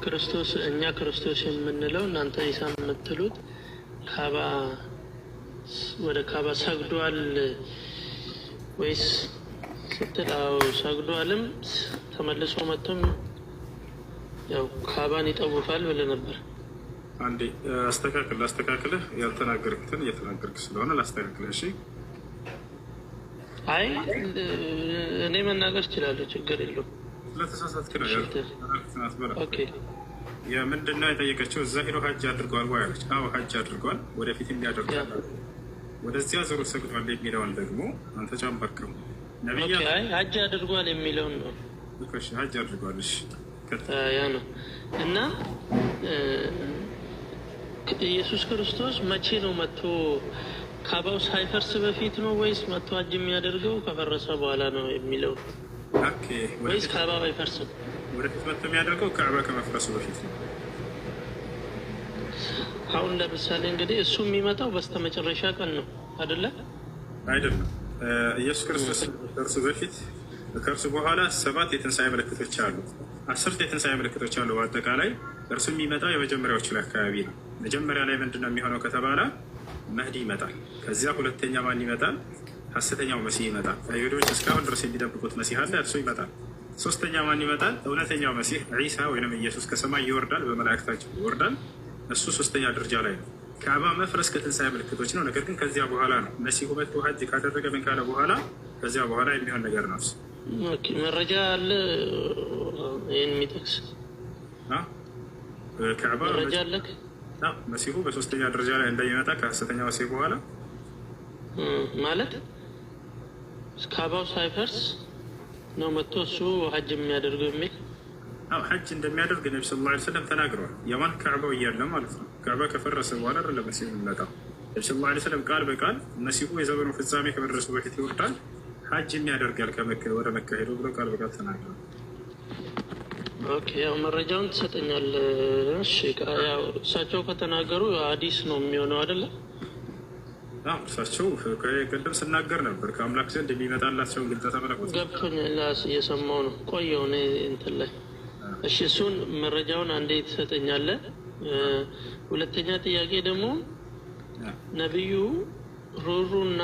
ክርስቶስ እኛ ክርስቶስ የምንለው እናንተ ኢሳ የምትሉት ካባ ወደ ካባ ሰግዷል ወይስ ስትላው ሰግዷልም ተመልሶ መጥቶም ያው ካባን ይጠውፋል ብለህ ነበር። አንዴ አስተካክልህ ያልተናገርኩትን እየተናገርክ ስለሆነ ላስተካክልህ። እሺ አይ እኔ መናገር እችላለሁ፣ ችግር የለውም። ስለተሳሳትክ ነው ያልተናገርኩት። ኦኬ የምንድን ነው የጠየቀችው? እዛ ሄዶ ሀጅ አድርገዋል ወይ አለች። አዎ ሀጅ አድርገዋል፣ ወደፊትም ያደርጋል። ወደዚያ ዞሮ ሰግዷል የሚለውን ደግሞ አንተ ጨመርከው። ነብያ ሀጅ አድርጓል የሚለውን ነው። እሺ ሀጅ አድርጓል። እሺ ያ ነው እና ኢየሱስ ክርስቶስ መቼ ነው መጥቶ ካባው ሳይፈርስ በፊት ነው ወይስ መጥቶ ሀጅ የሚያደርገው ከፈረሰ በኋላ ነው የሚለው? ኦኬ ወይስ ካባው አይፈርስም? ወደፊት መጥቶ የሚያደርገው ካባ ከመፍረሱ በፊት ነው። አሁን ለምሳሌ እንግዲህ እሱ የሚመጣው በስተመጨረሻ ቀን ነው አይደለ? አይደለም። ኢየሱስ ክርስቶስ ከእርሱ በፊት ከእርሱ በኋላ 7 የትንሣኤ ምልክቶች አሉ። 10 የትንሣኤ ምልክቶች አሉ። በአጠቃላይ እርሱ የሚመጣው የመጀመሪያዎቹ ላይ አካባቢ ነው። መጀመሪያ ላይ ምንድን ነው የሚሆነው ከተባለ መህዲ ይመጣል። ከዚያ ሁለተኛ ማን ይመጣል? ሐሰተኛው መሲህ ይመጣል። አይሁዶች እስካሁን ድረስ የሚጠብቁት መሲህ አለ፣ እርሱ ይመጣል። ሶስተኛ ማን ይመጣል? እውነተኛው መሲህ ዒሳ ወይም ኢየሱስ ከሰማይ ይወርዳል፣ በመላእክታቸው ይወርዳል። እሱ ሶስተኛ ደረጃ ላይ ነው። ካባ መፍረስ ከትንሣኤ ምልክቶች ነው። ነገር ግን ከዚያ በኋላ ነው መሲሁ መጥቶ ሀጅ ካደረገ ምን ካለ በኋላ ከዚያ በኋላ የሚሆን ነገር ነው። መረጃ አለ ይህን የሚጠቅስ ካባ መረጃ አለክ? መሲሁ በሶስተኛ ደረጃ ላይ እንደሚመጣ ከሐሰተኛ መሲህ በኋላ ማለት ካባው ሳይፈርስ ነው መጥቶ እሱ ሀጅ የሚያደርገው የሚል ሐጅ እንደሚያደርግ ነቢ ሰለላሁ ዐለይሂ ወሰለም ተናግረዋል። የማን ካዕባው እያለ ማለት ነው። ካዕባ ከፈረሰ በኋላ ለመሲሁ የሚመጣው ነቢ ሰለላሁ ዐለይሂ ወሰለም ቃል በቃል መሲሁ የዘመኑ ፍጻሜ ከመድረሱ በፊት ይወርዳል፣ ሐጅም ያደርጋል ወደ መካ ሄዶ ብሎ ቃል በቃል ተናግረዋል። ኦኬ ያው መረጃውን ትሰጠኛለህ? እሺ ያው እሳቸው ከተናገሩ ሀዲስ ነው የሚሆነው አይደለ? እርሳቸው ቅድም ስናገር ነበር ከአምላክ ዘንድ የሚመጣላቸውን ግልጠተ መለኮት ገብቶኛል። እየሰማሁ ነው ቆየሁ እኔ እንትን ላይ። እሺ እሱን መረጃውን አንዴ ትሰጠኛለህ? ሁለተኛ ጥያቄ ደግሞ ነቢዩ ሩሩና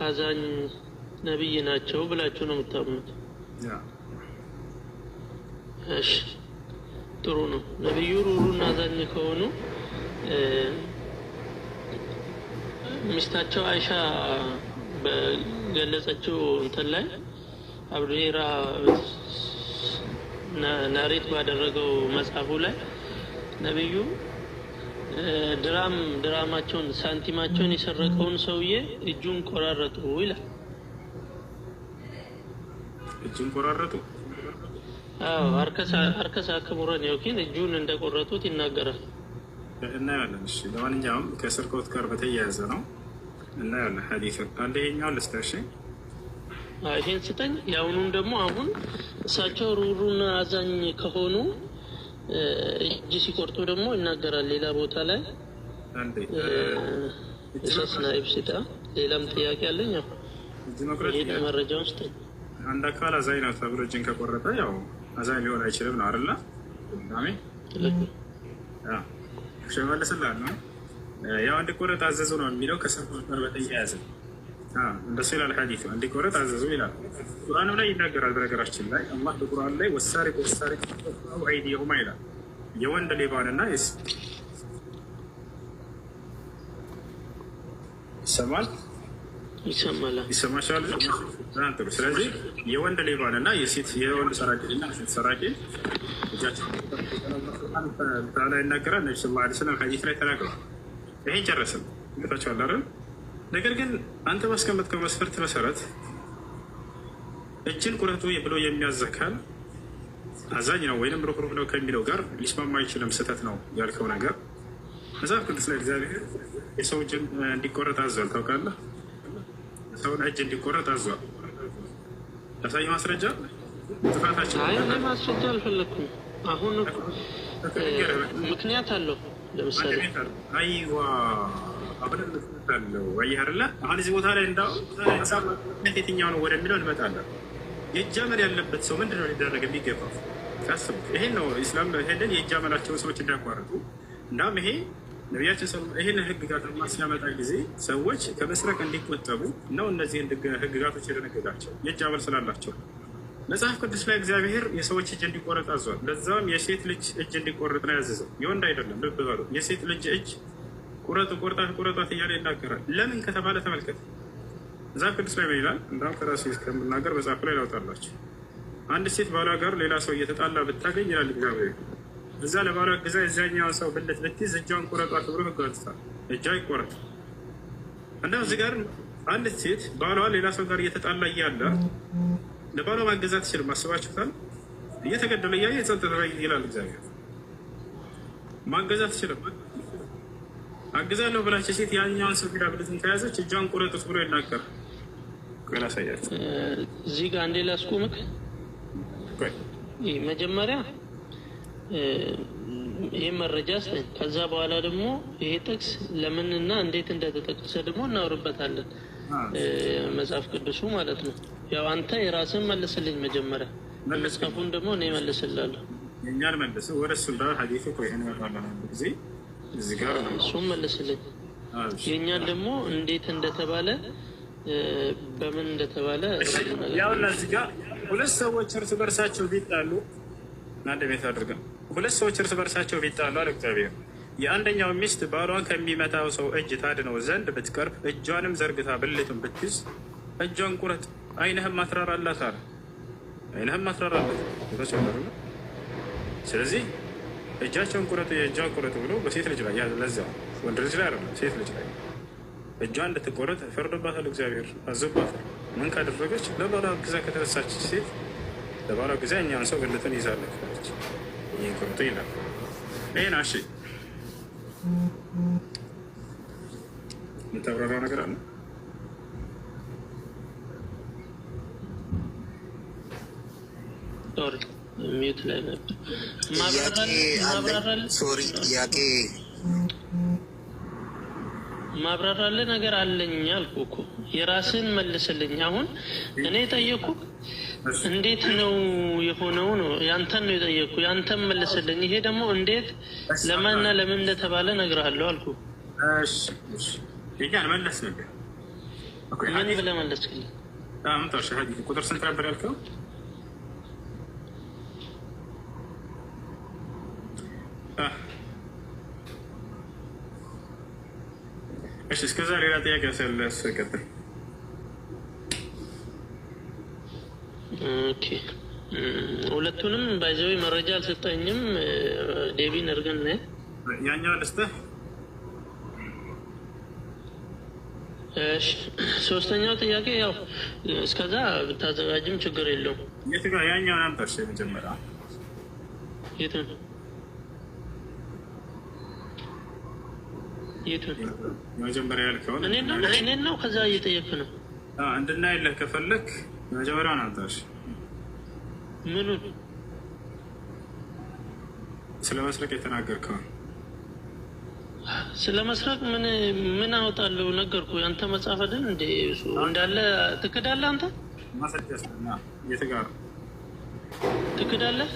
አዛኝ ነቢይ ናቸው ብላችሁ ነው የምታምኑት? እሺ ጥሩ ነው። ነቢዩ ሩሩና አዛኝ ከሆኑ ሚስታቸው አይሻ በገለጸችው እንትን ላይ አብዱሄራ ናሬት ባደረገው መጽሐፉ ላይ ነቢዩ ድራማቸውን ሳንቲማቸውን የሰረቀውን ሰውዬ እጁን ቆራረጡ ይላል። እጁን ቆራረጡ? አዎ አርከሳ ክቡረን የውኪን እጁን እንደቆረጡት ይናገራል። እናያለን። እሺ ለማንኛውም ከስርቆት ጋር በተያያዘ ነው እናያለን። ሐዲስ አንድ ይሄኛው ልስታሽ ይሄን ስጠኝ። ያውኑን ደግሞ አሁን እሳቸው ሩሩና አዛኝ ከሆኑ እጅ ሲቆርጡ ደግሞ ይናገራል ሌላ ቦታ ላይ አንዴ እሰስና ኢብሲታ። ሌላም ጥያቄ አለኝ። ይሄ መረጃውን ስጠኝ። አንድ አካል አዛኝ ነው ተብሎ እጅን ከቆረጠ ያው አዛኝ ሊሆን አይችልም ነው አይደል? አሜን። ሸመለስላል ነው ያው እንዲቆረጥ አዘዙ ነው የሚለው ከስርቆት ጋር በተያያዘ እንደሱ ይላል ሐዲሱ። እንዲቆረጥ አዘዙ ይላል። ቁርአኑ ላይ ይናገራል። በነገራችን ላይ አላህ በቁርአን ላይ ወሳሪቁ አይዲየሁማ ይላል። የወንድ ሌባንና ይሰማል ይሰማሻል? ስለዚህ የወንድ ሌባንና የወንድ ሰራቂና ሴት ሰራቂ እጃቸው ታላ ይናገራል። ነቢ ሰለላሁ ዐለይሂ ወሰለም ሐዲስ ላይ ተናግረዋል። ይሄን ጨረስን ታቸዋል አይደል? ነገር ግን አንተ ባስቀመጥከው መስፈርት መሰረት እጅን ቁረጡ ብሎ የሚያዝ አካል አዛኝ ነው ወይንም ሩህሩህ ነው ከሚለው ጋር ሊስማማ አይችልም። ስህተት ነው ያልከው ነገር መጽሐፍ ቅዱስ ላይ እግዚአብሔር የሰው እጅን እንዲቆረጥ አዟል። ታውቃለህ? ሰውን እጅ እንዲቆረጥ አዟል። ያሳይ ማስረጃ ጥፋታችን። አይ እኔ ማስረጃ አልፈለኩም። አሁን ምክንያት አለው። ለምሳሌ አይዋ አሁን ምክንያት አለው ወይ አይደለ? አሁን እዚህ ቦታ ላይ እንዳው የትኛው ነው ወደሚለው እንመጣለን። የእጅ አመድ ያለበት ሰው ምንድነው ሊደረግ የሚገባው? አስቡት። ይሄን ነው ኢስላም ይሄንን የእጅ አመላቸውን ሰዎች እንዳያቋርጡ። እናም ይሄ ነቢያችን ይህንን ህግጋት ሲያመጣ ጊዜ ሰዎች ከመስረቅ እንዲቆጠቡ ነው እነዚህን ህግጋቶች የደነገጋቸው የእጅ አመል ስላላቸው። መጽሐፍ ቅዱስ ላይ እግዚአብሔር የሰዎች እጅ እንዲቆረጥ አዟል። ለዛም የሴት ልጅ እጅ እንዲቆረጥ ነው ያዘዘው፣ የወንድ አይደለም። ልብ በሉ። የሴት ልጅ እጅ ቁረጡ፣ ቁረጧት እያለ ይናገራል። ለምን ከተባለ ተመልከት፣ መጽሐፍ ቅዱስ ላይ ምን ይላል? እንዳውም ከራሴ ከምናገር መጽሐፍ ላይ ላውጣላቸው። አንድ ሴት ባሏ ጋር ሌላ ሰው እየተጣላ ብታገኝ ይላል እግዚአብሔር፣ እዛ ለባሏ ጊዜ የዚያኛውን ሰው ብልት ብትይዝ እጇን ቁረጧት ብሎ ህግ አውጥቷል። እጇ ይቆረጥ እና እዚህ ጋር አንድ ሴት ባሏ ሌላ ሰው ጋር እየተጣላ እያለ ለባሏ ማገዛት ትችልም። አስባችሁታል? እየተገደለ እያየ የጸጥታ ይላል እግዚአብሔር። ማገዛት ትችልም። አግዛለሁ ብላች ሴት ያኛውን ሰው ቢላ ብልትን ከያዘች እጇን ቁረጡት ብሎ ይናገር። ቆይ ላሳያችሁ። እዚህ ጋር አንዴ ላስቆምክ። መጀመሪያ ይሄ መረጃ ስጠኝ። ከዛ በኋላ ደግሞ ይሄ ጥቅስ ለምንና እንዴት እንደተጠቀሰ ደግሞ እናወርበታለን። መጽሐፍ ቅዱሱ ማለት ነው። ያው አንተ የራስን መልስልኝ መጀመሪያ፣ መጽሐፉን ደግሞ እኔ መልስላለሁ። የእኛን መልስ ወደ እሱ እንዳል ሀዲሱ ቆይ እንመጣለን አንድ ጊዜ እዚህ ጋር እሱም መልስልኝ። የእኛን ደግሞ እንዴት እንደተባለ በምን እንደተባለ ያው እነዚህ ጋር ሁለት ሰዎች እርስ በርሳቸው ቢጣሉ አንድ ቤት አድርገን ሁለት ሰዎች እርስ በርሳቸው ቢጣሉ አለ እግዚአብሔር፣ የአንደኛው ሚስት ባሏን ከሚመታው ሰው እጅ ታድነው ዘንድ ብትቀርብ እጇንም ዘርግታ ብልቱን ብትይዝ እጇን ቁረጥ፣ ዓይንህም አትራራላት አለ። ዓይንህም አትራራላት ተጨመረ። ስለዚህ እጃቸውን ቁረጡ፣ የእጇን ቁረጡ ብሎ በሴት ልጅ ላይ ለዛ ወንድ ልጅ ላይ አይደለም ሴት ልጅ ላይ እጇን እንድትቆረጥ ፈርዶባታል። እግዚአብሔር አዘባታል። ምን ካደረገች? ለባሏ ግዛ ከተነሳች ሴት ለባሏ ጊዜ እኛን ሰው ብልትን ይዛለች አለች። ይህን ቁርጡ ይላል። ይህን እሺ የምታብራራው ነገር አለ? ሚዩት ላይ ነበር። ማብራራለ ነገር አለኝ አልኩህ እኮ የራስን መልስልኝ። አሁን እኔ ጠየቅኩ እንዴት ነው የሆነው ነው ያንተን ነው የጠየቅኩ፣ ያንተን መልስልኝ። ይሄ ደግሞ እንዴት ለማንና ለምን እንደተባለ እነግርሃለሁ አልኩህ። እሺ ይሄን መለስ ነበር። ምን ብለህ መለስክልኝ? አምጣሽ ሀዲስ ቁጥር ስንት ነበር ያልከው? እሺ እስከዛ ሌላ ጥያቄ ያስቀጥል። ኦኬ ሁለቱንም ባይዘው መረጃ አልሰጠኝም። ዴቪን እርግን ያኛው ልስጥህ። እሺ ሶስተኛው ጥያቄ ያው እስከዛ ብታዘጋጅም ችግር የለውም። የት ጋር ያኛውን አምጣሽ መጀመሪያ የቱን መጀመሪያ ያልከውን እኔን ነው። ከዛ እየጠየክ ነው እንድናይልህ ከፈለክ መጀመሪያውን አምጣሽ። ምኑን? ስለ መስረቅ የተናገርከውን። ስለ መስረቅ ምን አወጣለሁ? ነገርኩ። ያንተ መጽሐፍ አይደል እንዴ እንዳለ ትክዳለህ አንተ። ማሰደስና የትጋር ትክዳለህ?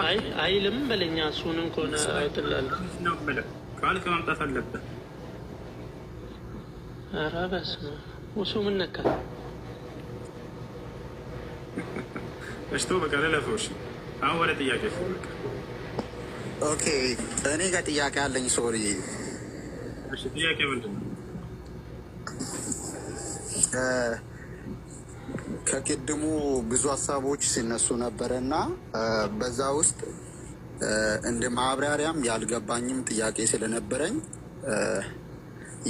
አይ አይልም በለኛ። እሱንም ከሆነ አውጥላለሁ ነው ማለት ቃል ከማምጣት አለበት። ኧረ በስመ አብ ወሱ ምን ነካ? እሺ በቃ ለለፈውሽ። አሁን ወደ ጥያቄ ፈልክ። ኦኬ እኔ ጋር ጥያቄ አለኝ። ሶሪ እሺ ጥያቄ ምንድን ነው? ከቅድሙ ብዙ ሀሳቦች ሲነሱ ነበረ እና በዛ ውስጥ እንደ ማብራሪያም ያልገባኝም ጥያቄ ስለነበረኝ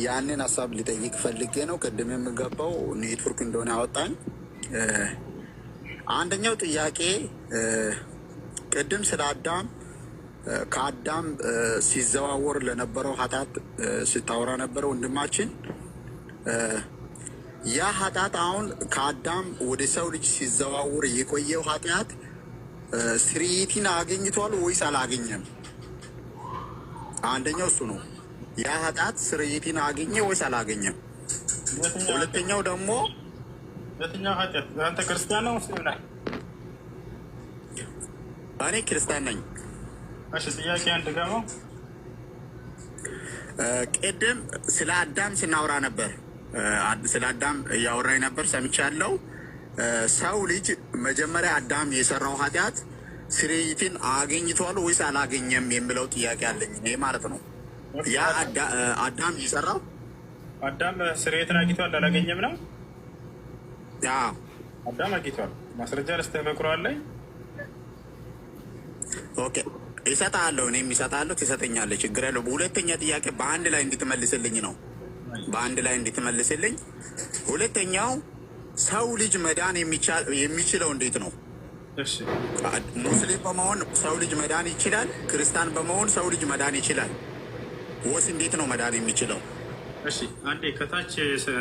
ያንን ሀሳብ ሊጠይቅ ፈልጌ ነው። ቅድም የምገባው ኔትወርክ እንደሆነ ያወጣኝ። አንደኛው ጥያቄ ቅድም ስለ አዳም ከአዳም ሲዘዋወር ለነበረው ኃጢአት ስታወራ ነበረ ወንድማችን። ያ ኃጢአት አሁን ከአዳም ወደ ሰው ልጅ ሲዘዋወር የቆየው ኃጢአት ስርየትን አገኝቷል ወይስ አላገኘም? አንደኛው እሱ ነው። ያ ኃጢአት ስርየትን አገኘ ወይስ አላገኘም? ሁለተኛው ደግሞ የትኛው ኃጢአት? አንተ ክርስቲያን ነው ሙስሊም ነህ? እኔ ክርስቲያን ነኝ። እሺ ጥያቄ አንድ ገባው። ቅድም ስለ አዳም ስናወራ ነበር። ስለ አዳም እያወራኝ ነበር ሰምቻለሁ። ሰው ልጅ መጀመሪያ አዳም የሰራው ኃጢአት ስርየትን አገኝቷል ወይስ አላገኘም የሚለው ጥያቄ አለኝ እኔ ማለት ነው። ያ አዳም የሰራው አዳም ስርየትን አግኝቷል አላገኘም ነው? ያ አዳም አግኝቷል። ማስረጃ ለስተህ በቁርአን ላይ ኦኬ ይሰጣለሁ። እኔም ይሰጣለሁ፣ ትሰጠኛለህ፣ ችግር የለውም። ሁለተኛ ጥያቄ በአንድ ላይ እንድትመልስልኝ ነው። በአንድ ላይ እንድትመልስልኝ። ሁለተኛው ሰው ልጅ መዳን የሚችለው እንዴት ነው? እሺ ሙስሊም በመሆን ሰው ልጅ መዳን ይችላል? ክርስቲያን በመሆን ሰው ልጅ መዳን ይችላል ወይስ እንዴት ነው መዳን የሚችለው? እሺ አንዴ ከታች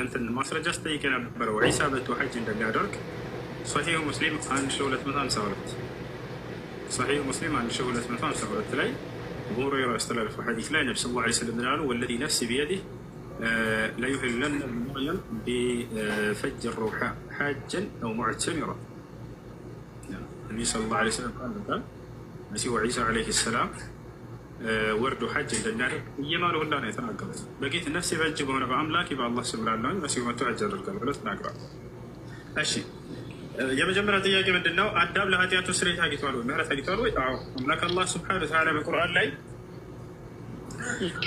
እንትን ማስረጃ ስጠይቅ የነበረው ዒሳ በቱ ሐጅ እንደሚያደርግ ሶሒህ ሙስሊም 1252 ሶሒህ ሙስሊም 1252 ላይ አቡ ሁረይራ ያስተላለፈው ሐዲስ ላይ ነብዩ ሰለላሁ ዐለይሂ ወሰለም ይላሉ ወለዚ ነፍሲ ቢየዲህ ለዩሂለነ መርየም ቢፈጅ ሩሓ ሓጀን አው ሙዕተሚራ ነቢዩ ሰለላሁ ዐለይሂ ወሰለም ቃል መሲሁ ዒሳ ዐለይሂ ሰላም ወርዶ ሐጅ እንደሚያደርግ እየማሉ ሁላ ነው የተናገሩት። በጌት ነፍሴ በእጅ በሆነ በአምላክ በአላህ ስም እላለሁ መሲሁ መጥቶ ሐጅ ያደርጋል ብለው ተናግረዋል። እሺ የመጀመሪያው ጥያቄ ምንድን ነው? አዳም ለኃጢአቱ ስርየት አግኝቷል ወይ? ምህረት አግኝቷል ወይ? አዎ አምላክ አላህ ሱብሓነሁ ወተዓላ በቁርአን ላይ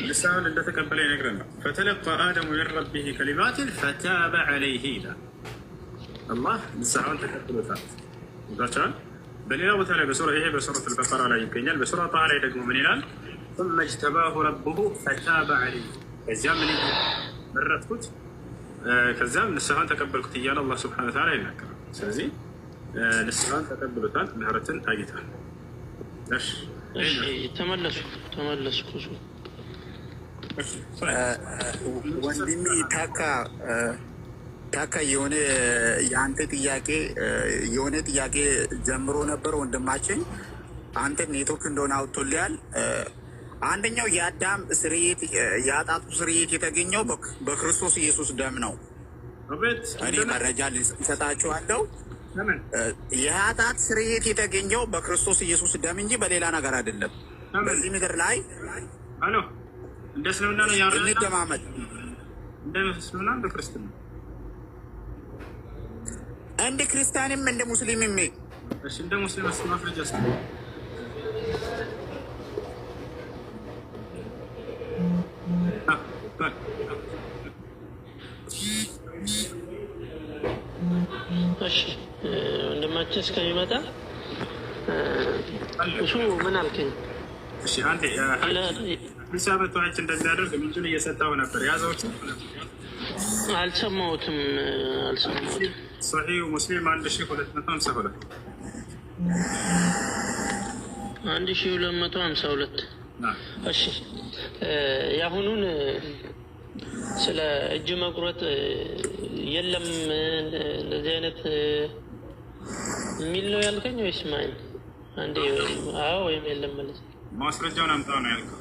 ንስሐውን እንደተቀበለ ይነግረናል። ፈተለቃ አደሙ ሚን ረቢሂ ከሊማትን ፈታበ ዐለይሂ ይላል። አላህ ንስሐውን ተቀብሎታል። ይዛቸዋል። በሌላ ቦታ ላይ ይሄ በሱረት አልበቀራ ላይ ይገኛል። በሱራ ጣሃ ላይ ደግሞ ምን ይላል? ثم اجتباه ربه فتاب عليه ከዚያም ምን መረጥኩት ከዚያም ንስሐውን ተቀበልኩት እያለ አላህ ሱብሓነሁ ወተዓላ ይናገራል። ስለዚህ ንስሐውን ተቀብሎታል፣ ምህረትን አግኝቷል። እሺ ተመለስኩ። ወንድሜ ታካ የሆነ የአንተ ጥያቄ ጀምሮ ነበር ወንድማችን። አንተ ኔትወርክ እንደሆነ አውጥቶልያል። አንደኛው የአዳም ስርየት የኃጢአቱ ስርየት የተገኘው በክርስቶስ ኢየሱስ ደም ነው። እኔ መረጃ ልሰጣችኋለሁ። የኃጢአት ስርየት የተገኘው በክርስቶስ ኢየሱስ ደም እንጂ በሌላ ነገር አይደለም። በዚህ ምድር ላይ እንደ እስልምና ነው ያረጋግጥ እንደማመጥ እንደ እስልምና እንደ ክርስትና እንደ ክርስቲያንም እንደ ሙስሊምም እሺ እንደ ሙስሊም ማስረጃ እሺ ወንድማችን እስከሚመጣ እሱ ምን አልከኝ? እሺ አንዴ ዒሳ በቱ ሐጅ እንደሚያደርግ ምንጩን እየሰጠው ነበር። ያዘውት አልሰማሁትም። ሶሒህ ሙስሊም 1252 1252 እሺ የአሁኑን ስለ እጅ መቁረጥ የለም እንደዚህ አይነት የሚል ነው ያልከኝ ወይስ ማን? አንዴ አዎ ወይም የለም ማለት ማስረጃውን አምጣው ነው ያልከው።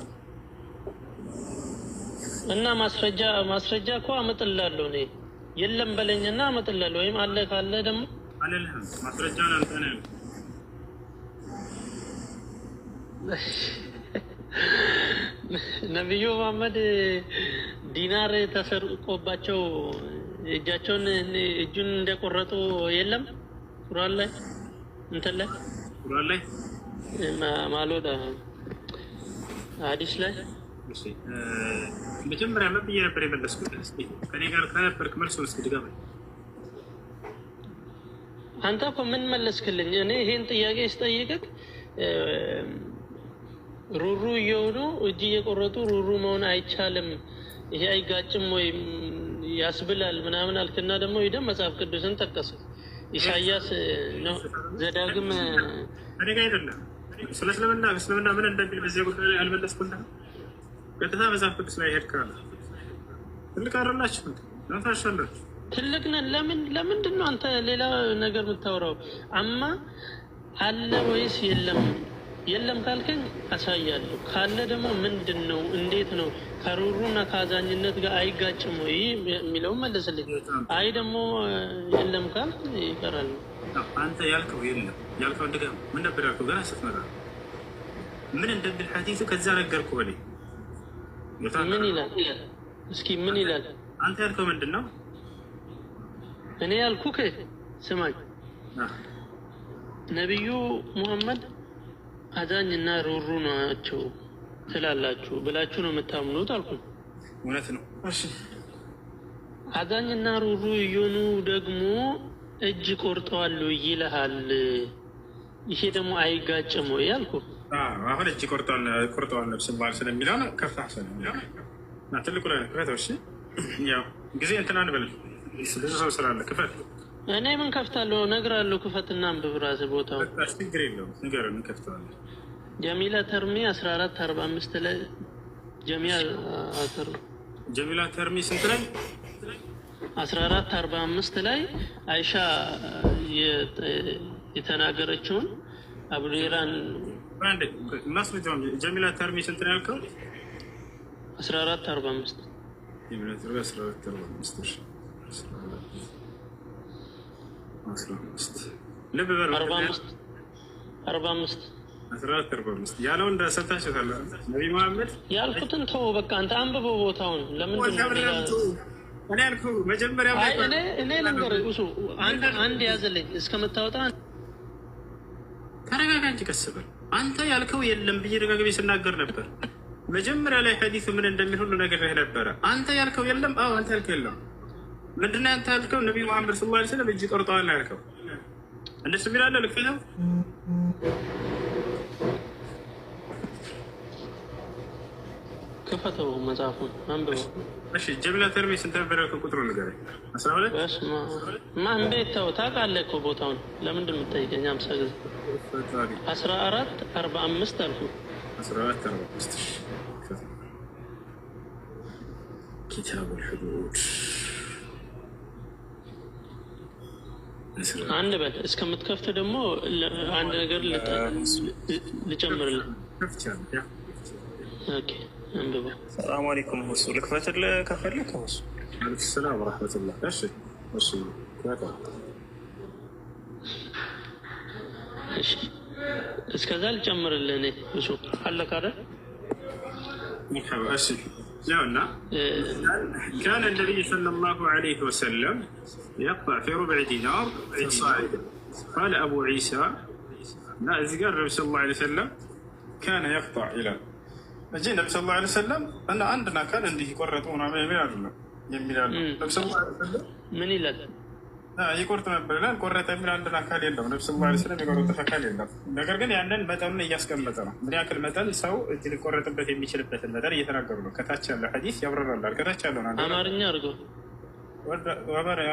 እና ማስረጃ እኮ አመጥላለሁ እኔ የለም በለኝና አመጥላለሁ። ወይም አለ ካለ ደግሞ አለልህም ማስረጃውን አምጣ ነው ያልከው። ነብዩ መሐመድ ዲናር ተሰርቆባቸው እጁን እንደቆረጡ የለም ቁርአን ላይ እንትን ላይ ቁርአን ላይ ማሎዳ ሐዲስ ላይ መጀመሪያ ምን ብዬ ነበር የመለስኩት? እስኪ ከኔ ጋር ከነበርክ መልሱን እስኪ ድገመኝ። አንተ እኮ ምን መለስክልኝ? እኔ ይሄን ጥያቄ ስጠይቅህ ሩሩ እየሆኑ እጅ እየቆረጡ ሩሩ መሆን አይቻልም፣ ይሄ አይጋጭም ወይም ያስብላል ምናምን አልክና ደግሞ ሄደህ መጽሐፍ ቅዱስን ጠቀስክ። ኢሳያስ ነው ዘዳግም እኔ ጋር አይደለም። ስለ እስልምና ምን እንደሚል በዚህ ጉዳይ ላይ አልመለስኩልህም። ቀጥታ መጽሐፍ ቅዱስ ላይ ሄድካል። ትልቅ አይደላችሁ ታሻላችሁ። ትልቅ ነን። ለምንድን ነው አንተ ሌላ ነገር የምታወራው? አማ አለ ወይስ የለም? የለም ካልከኝ አሳያለሁ። ካለ ደግሞ ምንድን ነው? እንዴት ነው? ከሩሩና ከአዛኝነት ጋር አይጋጭም ወይ የሚለውን መልስልኝ። አይ ደግሞ የለም ካል ይቀራል። አንተ ያልከው የለም ያልከው እንደገና ምን ነበር ያልከው? ገና ስትመጣ ምን እንደሚል ሐዲሱ ከዛ ነገርኩህ። በለኝ ምን ይላል? እስኪ ምን ይላል? አንተ ያልከው ምንድን ነው? እኔ ያልኩህ ስማኝ፣ ነቢዩ ሙሐመድ አዛኝና ሩሩ ናቸው ትላላችሁ ብላችሁ ነው የምታምኑት አልኩ። እውነት ነው። እሺ አዛኝና ሩሩ እየሆኑ ደግሞ እጅ ቆርጠዋል ይልሃል። ይሄ ደግሞ አይጋጭም ወይ አልኩ። አሁን እጅ ቆርጠዋል ነብስ ባል ስለሚለው ነው ከፍታ ስለሚለው እና ትልቁ ላይ ክፈተው። እሺ ያው ጊዜ እንትን አንበል ብዙ ሰው ስላለ ክፈት። እኔ ምን ከፍታለሁ? እነግርሃለሁ። ክፈትና አንብብ ራስህ ቦታው። ችግር የለውም ንገረን፣ እንከፍተዋለን። ጀሚላ ተርሚ 1445 ላይ ጀሚላ ተርሚ ስንት ላይ? 1445 ላይ አይሻ የተናገረችውን አቡሌራን ማስረጃውን ጀሚላ ተርሚ ስንት ነው ያልከው? 1445 ጀሚላ ተርሚ 1445 ልብ በል 45 ያለው እንደ ሰምታችኋል። ነቢ መሐመድ ያልኩትን ተው በቃ አንተ አንብበው ቦታውን። ለምንድን ነው እኔ ያልኩህ መጀመሪያ እኔ ልንገርህ እሱ አንድ ያዘልኝ እስከምታወጣ ተረጋጋ እንጂ ቀስ በል። አንተ ያልከው የለም ብዬ ደጋግሜ ስናገር ነበር። መጀመሪያ ላይ ሐዲሱ ምን እንደሚል ሁሉ ነግሬህ ነበረ። አንተ ያልከው የለም። አዎ አንተ ያልከው የለም። ምንድን ነው አንተ ያልከው? ነቢ መሐመድ ሰለላሁ ዐለይሂ ወሰለም እጅ ቆርጠዋል ነው ያልከው። እንደሱ የሚላለ ልክፈተው። ክፈተው መጽሐፉን አንብበው። እሺ ጀሚላ ተርሚ ስንት ነበር ያልከው? ቁጥሩ ንገረኝ። 12 ማን ቤት ተው ታውቃለህ እኮ ቦታውን። ለምንድን ነው የምትጠይቀኝ? 50 ጊዜ 1445 አልኩህ። 1445 ኪታቡል ሁዱድ አንድ በል እስከምትከፍት ደግሞ አንድ ነገር ልጨምርልህ። ኦኬ አንብበው። ሰላም አለይኩም ሁሱ ልክፈትልህ ከፈለክ ሁሱ። አለይኩም ሰላም ወራህመቱላህ። እሺ እሺ እሺ እስከዛ ልጨምርልህ እኔ እሱ አለካ አይደል? እሺ ያውና كان النبي صلى الله عليه وسلم يقطع في ربع دينار فصاعدا. قال أبو عيسى لا ذكر النبي صلى الله عليه وسلم كان يقطع إلى النبي صلى الله عليه وسلم أن عندنا كان عنده يقرطون من النبي صلى الله عليه وسلم من إلى ይቆርጥ ነበር ይላል። ቆረጠ የሚል አንድን አካል የለም። ነብዩ ሰለላሁ ዐለይሂ ወሰለም የቆረጠ አካል የለም። ነገር ግን ያንን መጠኑን እያስቀመጠ ነው። ምን ያክል መጠን ሰው እጅ ሊቆረጥበት የሚችልበትን መጠን እየተናገሩ ነው። ከታች ያለው ሐዲስ ያብራራል። ከታች ያለው አማርኛ አድርገው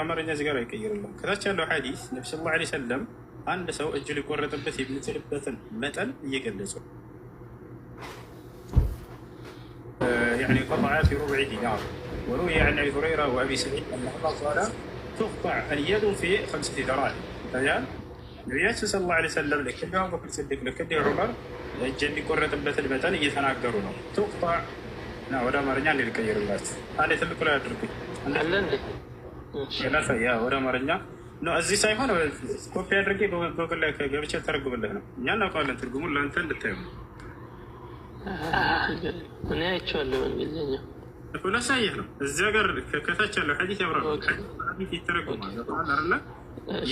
አማርኛ እዚህ ጋር አይቀይርልም። ከታች ያለው ሐዲስ ነብዩ ሰለላሁ ዐለይሂ ወሰለም አንድ ሰው እጅ ሊቆረጥበት የሚችልበትን መጠን እየገለጹ يعني قطع في ربع دينار. وروي عن ابي هريره وابي سعيد انه قال تقطع اليد في 5 دراهم. تمام ነቢያችን ሰለላሁ ዐለይሂ ወሰለም ልክ እንደ አቡበክር ሲዲቅ ልክ እንደ ዑመር እጅ የሚቆረጥበትን መጠን እየተናገሩ ነው። ትቅጣዕ ወደ አማርኛ እንዲቀይርላችሁ አንዴ ትልቁ ላይ አድርጉኝ ወደ አማርኛ ነው። እዚህ ሳይሆን ኮፒ አድርጌ በጎግል ላይ ገብቼ ተረጉምልህ ነው። እኛ እናውቀዋለን ትርጉሙን ለአንተ እንድታዩ ነው። እኔ አይቼዋለሁ በእንግሊዝኛ ላሳየህ ነው። እዚያ ጋር ከታች ያለው ሐዲስ ያብራራል። ሐዲስ ይተረጎማል አይደለ?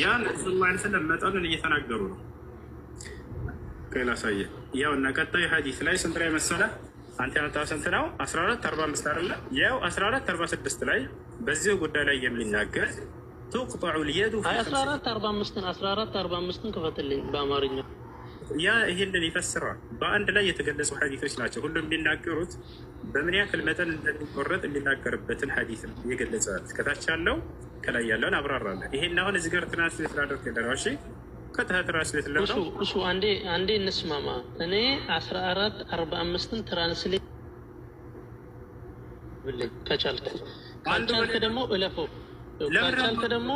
ያን ሰለላሁ ዐለይሂ ወሰለም መጠኑን እየተናገሩ ነው። ላሳየህ ያው እና ቀጣይ ሐዲስ ላይ ስንት ላይ መሰለህ? አንተ ያመጣው ስንት ነው? 1445 አይደለ? ያው 1446 ላይ በዚህ ጉዳይ ላይ የሚናገር تقطع اليد في 1445 ክፈትልኝ በአማርኛ። ያ ይሄንን ይፈስራል። በአንድ ላይ የተገለጹ ሐዲሶች ናቸው። ሁሉም የሚናገሩት በምን ያክል መጠን እንደሚቆረጥ የሚናገርበትን ሐዲስ ነው የገለጸው። ከታች ያለው ከላይ ያለውን አብራራለን። ይሄን አሁን እዚህ ጋር ትራንስሌት ላደርግ ነው። እሺ ከታች ትራንስሌት ለምን እሱ አንዴ እንስማማ። እኔ 1445ን ትራንስሌት ብለኝ ከቻልክ ደግሞ እለፈው። ካልቻልክ ደግሞ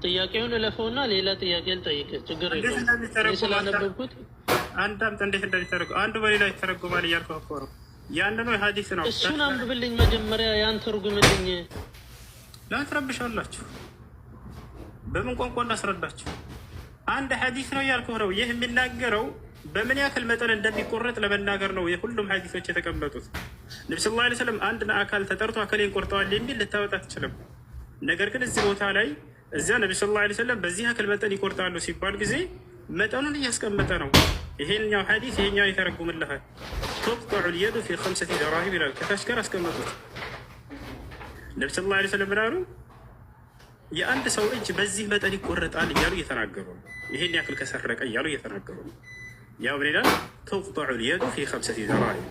ጥያቄውን እለፈውና ሌላ ጥያቄ ልጠይቅህ። ችግር የለውም። ስላነበብኩት አንድ አምጥ እንዴት እንደሚተረጎም አንዱ በሌላ ይተረጎማል እያልኩህ እኮ ነው። ያን ነው ሐዲስ ነው። እሱን አንብብልኝ መጀመሪያ። ያን ተርጉምልኝ። ላትረብሻላችሁ። በምን ቋንቋ እናስረዳችሁ? አንድ ሐዲስ ነው ያልኩህ ነው። ይህ የሚናገረው በምን ያክል መጠን እንደሚቆረጥ ለመናገር ነው የሁሉም ሐዲሶች የተቀመጡት። ነቢ ሰለላሁ ዐለይሂ ወሰለም አንድን አካል ተጠርቶ አካሌን ቆርጠዋል የሚል ልታወጣ ትችልም። ነገር ግን እዚህ ቦታ ላይ እዚያ ነቢ ሰለላሁ ዐለይሂ ወሰለም በዚህ ያክል መጠን ይቆርጣሉ ሲባል ጊዜ መጠኑን እያስቀመጠ ነው። ይሄኛው ሐዲስ ይሄኛው ይተረጉምልሃል። ቱቅጠዑ ልየዱ ፊ 5 ደራሂም ይላል። ከታች ጋር አስቀመጡት። ነቢ ሰለላሁ ዐለይሂ ወሰለም ምን አሉ? የአንድ ሰው እጅ በዚህ መጠን ይቆረጣል እያሉ እየተናገሩ ነው። ይሄን ያክል ከሰረቀ እያሉ እየተናገሩ ነው። ያው ምን ይላል? ቱቅጠዑ ልየዱ ፊ 5 ደራሂም፣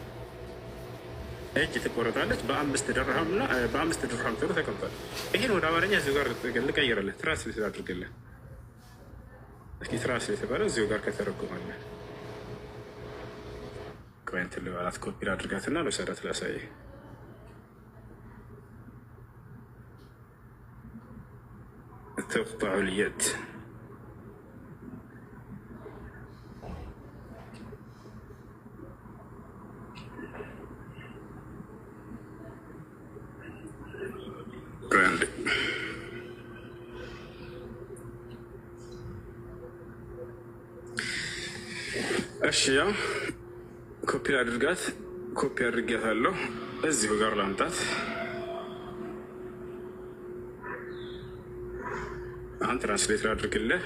እጅ ትቆረጣለች በ5 ድርሃም እና በ5 ድርሃም ተብሎ ተቀምጧል። ይሄን ወደ አማርኛ እዚሁ ጋር ልቀይርልህ፣ ትራንስሌት አድርግልህ። እስኪ ትራንስሌት ባለ እዚሁ ጋር ከተረጎማለህ ኮሜንት ልባላት ኮፒ አድርጋትና ለሰረት ላሳይህ። تقطع اليد أشياء كوبي أدرجات كوبي أدرجات هلو أزيو غارلانتات አሁን ትራንስሌት ላድርግልህ።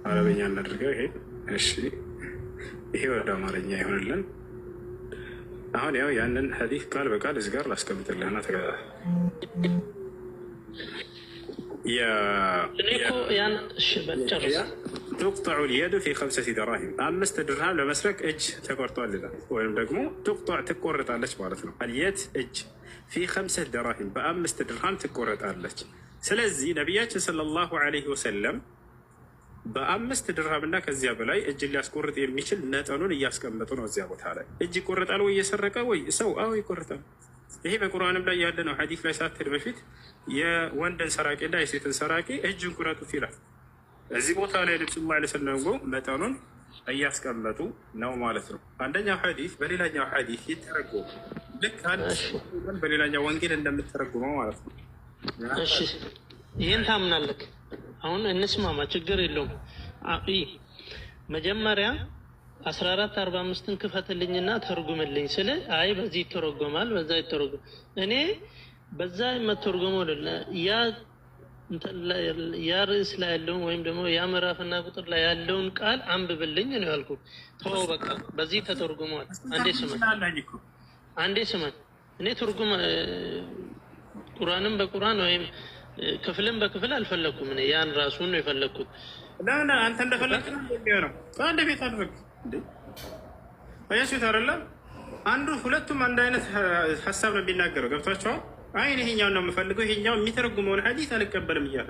አረበኛ እናድርገው። ይሄ እሺ፣ ይሄ ወደ አማርኛ ይሆንልን። አሁን ያው ያንን ሐዲስ ቃል በቃል እዚህ ጋር ላስቀምጥልህና ቱቅጠዑ ልየዱ ፊ 5 ደራሂም 5 ድርሃም ለመስረቅ እጅ ተቆርጧል ይላል። ወይም ደግሞ ቱቅጠዕ ትቆረጣለች ማለት ነው። አልየድ እጅ ፊ 5 ደራሂም በ5 ድርሃም ትቆረጣለች። ስለዚህ ነቢያችን ሰለላሁ ዐለይሂ ወሰለም በ5 ድርሃም እና ከዚያ በላይ እጅ ሊያስቆርጥ የሚችል መጠኑን እያስቀመጡ ነው። እዚያ ቦታ ላይ እጅ ይቆረጣል ወይ እየሰረቀ ወይ ሰው? አዎ ይቆረጣል። ይሄ በቁርአንም ላይ ያለ ነው። ሐዲስ ላይ ሳትሄድ በፊት የወንድን ሰራቂና የሴትን ሰራቂ እጅን ቁረጡት ይላል። እዚህ ቦታ ላይ ነብዩ ሰለላሁ ዐለይሂ ወሰለም መጠኑን እያስቀመጡ ነው ማለት ነው። አንደኛው ሐዲስ በሌላኛው ሐዲስ ይተረጎም ልክ አንድ በሌላኛው ወንጌል እንደምትተረጉመው ማለት ነው። እሺ ይሄን ታምናለህ? አሁን እንስማማ፣ ችግር የለውም። መጀመሪያ 1445ን ክፈትልኝና ተርጉምልኝ ስለ አይ በዚህ ይተረጎማል በዛ ይተረጎም። እኔ በዛ መተርጎመው ያ ርዕስ ላይ ያለውን ወይም ደግሞ ያ ምዕራፍና ቁጥር ላይ ያለውን ቃል አንብብልኝ ነው ያልኩት። ተወው በቃ በዚህ ተተርጉሟል። አንዴ ስማኝ። እኔ ትርጉም ቁርአንም በቁርአን ወይም ክፍልም በክፍል አልፈለኩም። እኔ ያን ራሱን ነው የፈለኩት። ለምን አንተ እንደፈለክ ነው የሚሆነው? አንድ ቤት አድርግ እንዴ አያችሁት አይደለ? አንዱ ሁለቱም አንድ አይነት ሀሳብ ነው የሚናገረው። ገብቷቸዋል? አይ ይሄኛውን ነው የምፈልገው ይሄኛው የሚተረጉመውን ሐዲስ አልቀበልም እያለ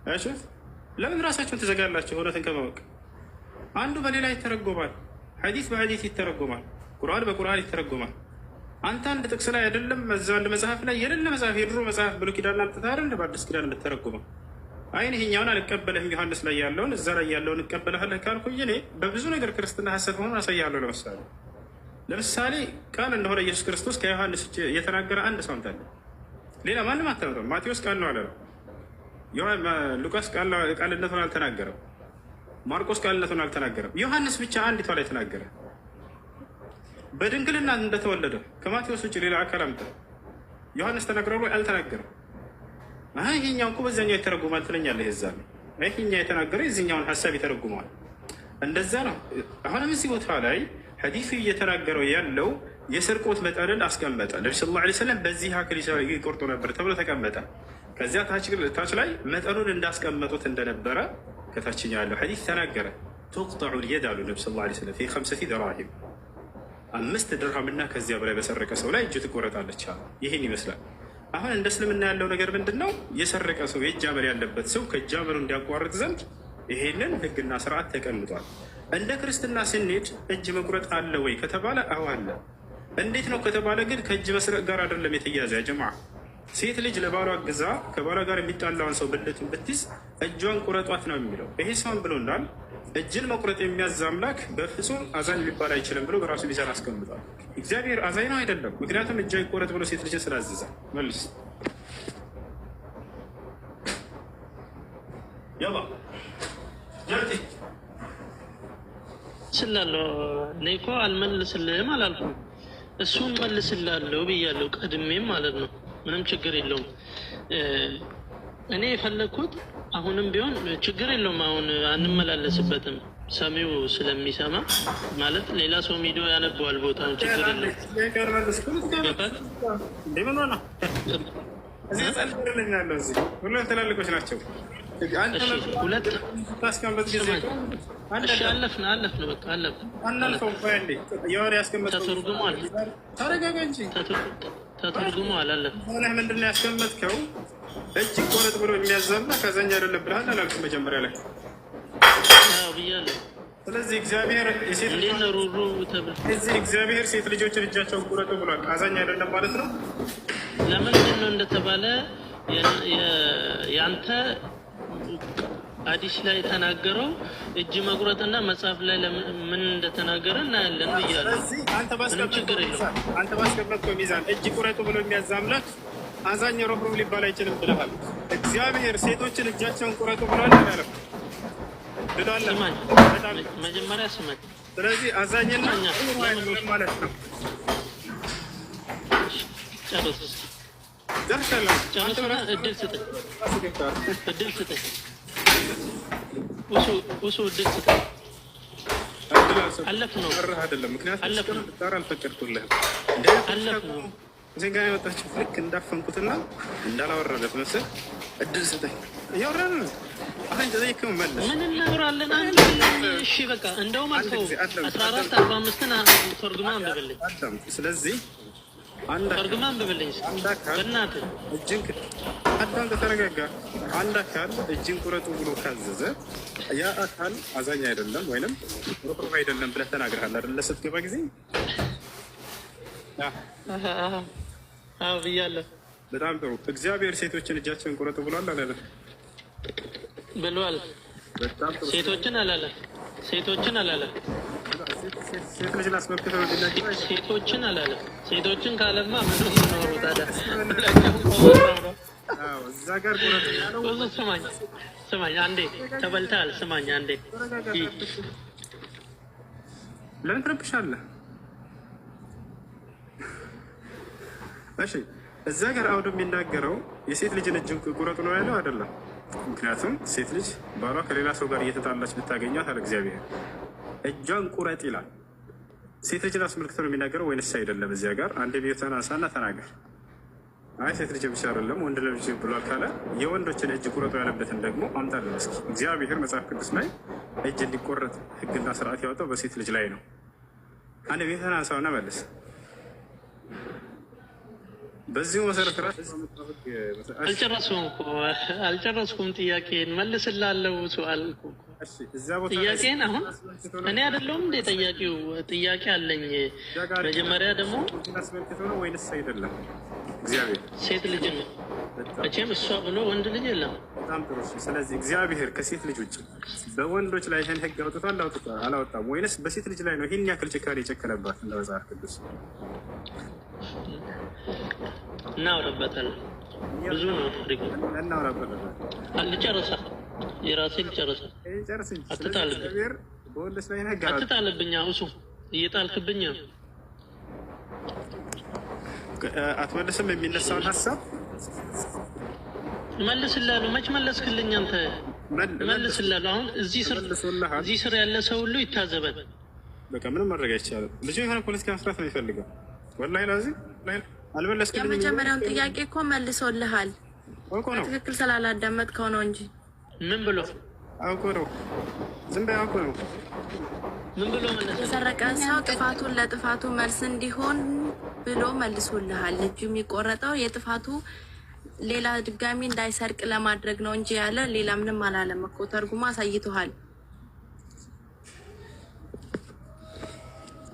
አያችሁት? ለምን ራሳችሁን ትዘጋላችሁ? እውነትን ከማወቅ አንዱ በሌላ ይተረጎማል። ሐዲስ በሐዲስ ይተረጎማል። ቁርአን በቁርአን ይተረጎማል። አንተ አንድ ጥቅስ ላይ አይደለም እዛ አንድ መጽሐፍ ላይ የሌለ መጽሐፍ የድሮ መጽሐፍ ብሉይ ኪዳን አምጥተህ አይደል በአዲስ ኪዳን የምትተረጉመው? አይ ይሄኛውን አልቀበልህም ዮሐንስ ላይ ያለውን እዛ ላይ ያለውን እቀበልሃለሁ ካልኩኝ እኔ በብዙ ነገር ክርስትና ሐሰት መሆኑን አሳያለሁ። ለምሳሌ ቃል እንደሆነ ኢየሱስ ክርስቶስ ከዮሐንስ የተናገረ አንድ ሰው አለ። ሌላ ማንም አታመጣም። ማቴዎስ ቃል ነው አለ ነው። ሉቃስ ቃልነቱን አልተናገረም። ማርቆስ ቃልነቱን አልተናገረም። ዮሐንስ ብቻ አንዲቷ ላይ ተናገረ። በድንግልና እንደተወለደ ከማቴዎስ ውጭ ሌላ አካል አምጣ ዮሐንስ ተናግረው አልተናገረም። አይ ይሄኛው እኮ በዛኛው ይተረጉማል ትለኛለህ። የዛ ነው ይሄኛው የተናገረው የዚህኛውን ሐሳብ ይተረጉማል። እንደዛ ነው። አሁንም እዚህ ቦታ ላይ ሐዲሱ እየተናገረው ያለው የስርቆት መጠንን አስቀመጠ። ነብዩ ሰለላሁ ዐለይሂ ወሰለም በዚህ አክል ይቆርጡ ነበር ተብሎ ተቀመጠ። ከዚያ ታች ላይ መጠኑን እንዳስቀመጡት እንደነበረ ከታችኛው ያለው ሐዲስ ተናገረ። ቱቅጠዑ ልየድ አሉ ነብዩ ሰለላሁ ዐለይሂ ወሰለም ፊ 5 ደራሂም 5 ድርሃም እና ከዚያ በላይ በሰረቀ ሰው ላይ እጁ ትቆረጣለች። ይህን ይመስላል። አሁን እንደ እስልምና ያለው ነገር ምንድን ነው? የሰረቀ ሰው የእጅ አመል ያለበት ሰው ከእጅ አመሉ እንዲያቋርጥ ዘንድ ይሄንን ህግና ስርዓት ተቀምጧል። እንደ ክርስትና ስንሄድ እጅ መቁረጥ አለ ወይ ከተባለ አዎ አለ። እንዴት ነው ከተባለ ግን ከእጅ መስረቅ ጋር አይደለም የተያዘ። ያ ጀማዓ ሴት ልጅ ለባሏ ግዛ ከባሏ ጋር የሚጣላውን ሰው ብልቱን ብትይዝ እጇን ቁረጧት ነው የሚለው። ይሄ ሰውን ብሎናል። እጅን መቁረጥ የሚያዝ አምላክ በፍጹም አዛኝ ሊባል አይችልም ብሎ በራሱ ሚዛን አስቀምጧል። እግዚአብሔር አዛኝ ነው አይደለም። ምክንያቱም እጇ ይቆረጥ ብሎ ሴት ልጅን ስላዘዘ መልስ يلا جرتي ስላለው እኔ እኮ አልመልስልህም አላልኩም። እሱን መልስላለሁ ብያለሁ ቀድሜም ማለት ነው። ምንም ችግር የለውም። እኔ የፈለግኩት አሁንም ቢሆን ችግር የለውም። አሁን አንመላለስበትም ሰሚው ስለሚሰማ ማለት ሌላ ሰው ቪዲዮ ያነበዋል ቦታውን ችግር የለውም። ሁሉም ትላልቆች ናቸው። ሁለት አለፍን በቃ አለፍን። ተተርጉሟል አላለፍን። ምንድን ነው ያስቀመጥከው? እጅ ቆረጥ ብሎ የሚያዛባ ከዛኛ አይደለም ብለሃል አላልኩም መጀመሪያ ላይ ብያለሁ። ስለዚህ እግዚአብሔር እግዚአብሔር ሴት ልጆችን እጃቸውን ቁረጡ ብሏል። አዛኝ አይደለም ማለት ነው። ለምንድን ነው እንደተባለ ያንተ ሐዲስ ላይ የተናገረው እጅ መቁረጥና መጽሐፍ ላይ ምን እንደተናገረ እናያለን ብያለሁ። አንተ ባስቀመጥከው ሚዛን እጅ ቁረጡ ብሎ የሚያዝ አምላክ አዛኝ ሮብሮብ ሊባል አይችልም ብለሃል። እግዚአብሔር ሴቶችን እጃቸውን ቁረጡ ብሏል ያለው መጀመሪያ ስመት። ስለዚህ አዛኝና ማለት ነው። ጨርሰና እድል ስጠኝ። እድል ስጠኝ። አለፍ ነው አይደለም። ምክንያቱም አልፈቀድኩልህም። አለፍ ነው እዚህ ጋር የመጣችው ልክ እንዳፈንኩትና እንዳላወራለት መስል እድል ስጠኝ። እያወራን ነው። አሁን ተዘይከም መለስ ምን እናወራለን? እሺ በቃ እንደውም አልፈው 14:45ን ተርጉማ አንብብልኝ። ስለዚህ ተርጉማ አንብብልኝ በእናትህ። እጅን አዳም ተረጋጋ። አንድ አካል እጅን ቁረጡ ብሎ ካዘዘ ያ አካል አዛኝ አይደለም ወይንም ሩህሩህ አይደለም ብለህ ተናግረሃል አይደለ? ስትገባ ጊዜ ብያለሁ። በጣም ጥሩ። እግዚአብሔር ሴቶችን እጃቸውን ቁረጡ ብሏል አላለም? ብሏል። ሴቶችን አላለም። ሴቶችን አላለም። ሴት ልጅ ላስመልክተው ሴቶችን አላለም። ሴቶችን ካለማ ምንም ኖሩ ታዲያ እዛ ጋር ቁረጡ ያለው። ስማኝ አንዴ ተበልተሃል። ስማኝ አንዴ። ለምን ትረብሻለህ? እሺ እዛ ጋር አውዶ የሚናገረው የሴት ልጅን እጅን ቁረጡ ነው ያለው አይደለም? ምክንያቱም ሴት ልጅ ባሏ ከሌላ ሰው ጋር እየተጣላች ብታገኛት አለ እግዚአብሔር እጇን ቁረጥ ይላል። ሴት ልጅን አስመልክቶ ነው የሚናገረው ወይንስ አይደለም? እዚያ ጋር አንድ ቤት ተናሳና ተናገር። አይ ሴት ልጅ ብቻ አይደለም ወንድ ልጅ ብሏል ካለ የወንዶችን እጅ ቁረጡ ያለበትን ደግሞ አምጣልን እስኪ። እግዚአብሔር መጽሐፍ ቅዱስ ላይ እጅ እንዲቆረጥ ሕግና ስርዓት ያወጣው በሴት ልጅ ላይ ነው። አንድ ቤት ተናሳውና መልስ። በዚሁ መሰረት አልጨረስኩም። ጥያቄን መልስላለሁ። ሰዋል ጥያቄን አሁን እኔ አይደለሁም እንደ ጠያቂው ጥያቄ አለኝ። መጀመሪያ ደግሞ ወይንስ አይደለም? እግዚአብሔር ሴት ልጅ ነው መቼም እሷ ብሎ ወንድ ልጅ የለም። በጣም ጥሩ። ስለዚህ እግዚአብሔር ከሴት ልጅ ውጭ በወንዶች ላይ ይህን ህግ አውጥቷል አላወጣም? ወይንስ በሴት ልጅ ላይ ነው ይህን ያክል ጭካኔ የጨከነባት እንደ መጽሐፍ ቅዱስ? እናወራበታለን። ብዙ ነው ታሪኩ። እናወራበታለን። ልጨርሳ የራሴ ልጨርሳ። አትጣልብኝ። እሱ እየጣልክብኝ ነው። አትመልስም የሚነሳውን ሀሳብ መልስላለሁ። መች መለስክልኝ አንተ? መልስላለሁ። አሁን እዚህ ስር ያለ ሰው ሁሉ ይታዘበን። በቃ ምንም ማድረግ አይቻልም። ልጁ የሆነ ፖለቲካ መስራት ነው የሚፈልገው። ወላሂ ላዚም አልመለስክልኝ። የመጀመሪያውን ጥያቄ እኮ መልሶልሃል። ትክክል ስላላዳመጥከው ነው እንጂ። ምን ብሎ አውቆ ነው? ዝም በይ። አውቆ ነው። ምን ብሎ መለሰ? የሰረቀ ሰው ጥፋቱን ለጥፋቱ መልስ እንዲሆን ብሎ መልሶልሃል። እጁ የሚቆረጠው የጥፋቱ ሌላ ድጋሚ እንዳይሰርቅ ለማድረግ ነው እንጂ ያለ ሌላ ምንም አላለም እኮ። ተርጉማ አሳይቶሃል።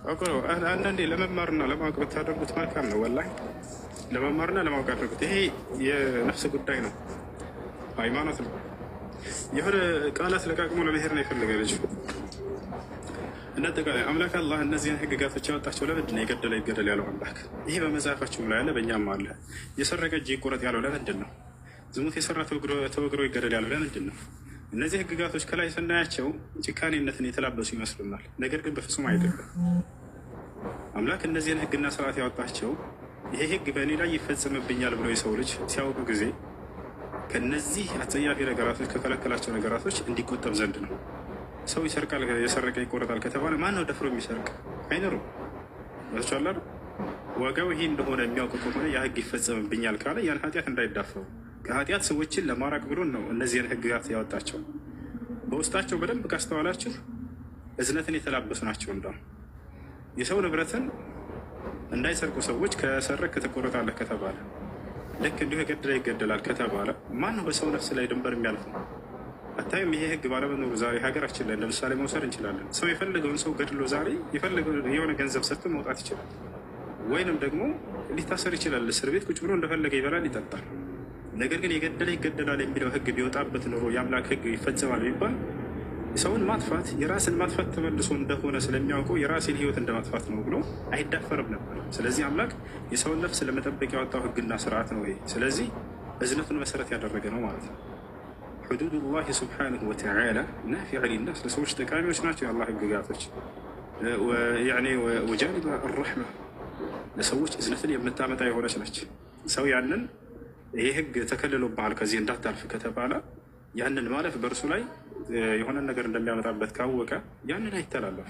አውቆ ነው። አንዳንዴ ለመማርና ለማወቅ ብታደርጉት መልካም ነው። ወላሂ ለመማርና ለማወቅ አድርጉት። ይሄ የነፍስ ጉዳይ ነው፣ ሃይማኖት ነው። የሆነ ቃላት ለቃቅሞ ለመሄድ ነው የፈለገ ልጅ። እንደ አጠቃላይ አምላክ አላህ እነዚህን ህግጋቶች ያወጣቸው ለምንድን ነው? የገደለ ይገደል ያለው አምላክ ይሄ በመጽሐፋችሁም ላይ አለ፣ በእኛም አለ። የሰረቀ እጅ ይቆረጥ ያለው ለምንድን ነው? ዝሙት የሰራ ተወግሮ ይገደል ያለው ለምንድን ነው? እነዚህ ህግጋቶች ከላይ ስናያቸው ጭካኔነትን የተላበሱ ይመስሉናል። ነገር ግን በፍጹም አይደለም። አምላክ እነዚህን ህግና ስርዓት ያወጣቸው ይሄ ህግ በእኔ ላይ ይፈጸምብኛል ብሎ የሰው ልጅ ሲያውቁ ጊዜ ከነዚህ አጸያፊ ነገራቶች ከከለከላቸው ነገራቶች እንዲቆጠብ ዘንድ ነው። ሰው ይሰርቃል፣ የሰረቀ ይቆረጣል ከተባለ ማን ነው ደፍሮ የሚሰርቅ? አይኖርም። ያስቻላ ዋጋው ይሄ እንደሆነ የሚያውቅ ከሆነ ያ ህግ ይፈጸምብኛል ካለ ያን ኃጢአት እንዳይዳፈሩ ከኃጢአት ሰዎችን ለማራቅ ብሎ ነው እነዚህን ህግጋት ያወጣቸው። በውስጣቸው በደንብ ካስተዋላችሁ እዝነትን የተላበሱ ናቸው። እንደው የሰው ንብረትን እንዳይሰርቁ ሰዎች ከሰረቅ ትቆረጣለህ ከተባለ ልክ እንዲሁ የገደለ ይገደላል ከተባለ ማን ነው በሰው ነፍስ ላይ ድንበር የሚያልፈው? አታይም? ይሄ ህግ ባለመኖሩ ዛሬ ሀገራችን ላይ ለምሳሌ መውሰድ እንችላለን። ሰው የፈለገውን ሰው ገድሎ ዛሬ የፈለገውን የሆነ ገንዘብ ሰጥቶ መውጣት ይችላል፣ ወይንም ደግሞ ሊታሰር ይችላል። እስር ቤት ቁጭ ብሎ እንደፈለገ ይበላል፣ ይጠጣል። ነገር ግን የገደለ ይገደላል የሚለው ህግ ቢወጣበት ኖሮ የአምላክ ህግ ይፈጸማል ቢባል ሰውን ማጥፋት የራስን ማጥፋት ተመልሶ እንደሆነ ስለሚያውቀው የራሴን ህይወት እንደማጥፋት ነው ብሎ አይዳፈርም ነበር። ስለዚህ አምላክ የሰውን ነፍስ ለመጠበቅ ያወጣው ህግና ስርዓት ነው ይሄ። ስለዚህ እዝነቱን መሰረት ያደረገ ነው ማለት ነው። ሑዱዱላህ ሱብሓነሁ ወተዓላ ናፊዐ ሊናስ ለሰዎች ጠቃሚዎች ናቸው የአላህ ህግጋቶች። ወጃኒባ አርረሕማ ለሰዎች እዝነትን የምታመጣ የሆነች ነች። ሰው ያንን ይሄ ህግ ተከልሎብሃል ከዚህ እንዳታልፍ ከተባለ ያንን ማለፍ በእርሱ ላይ የሆነ ነገር እንደሚያመጣበት ካወቀ ያንን አይተላለፍ።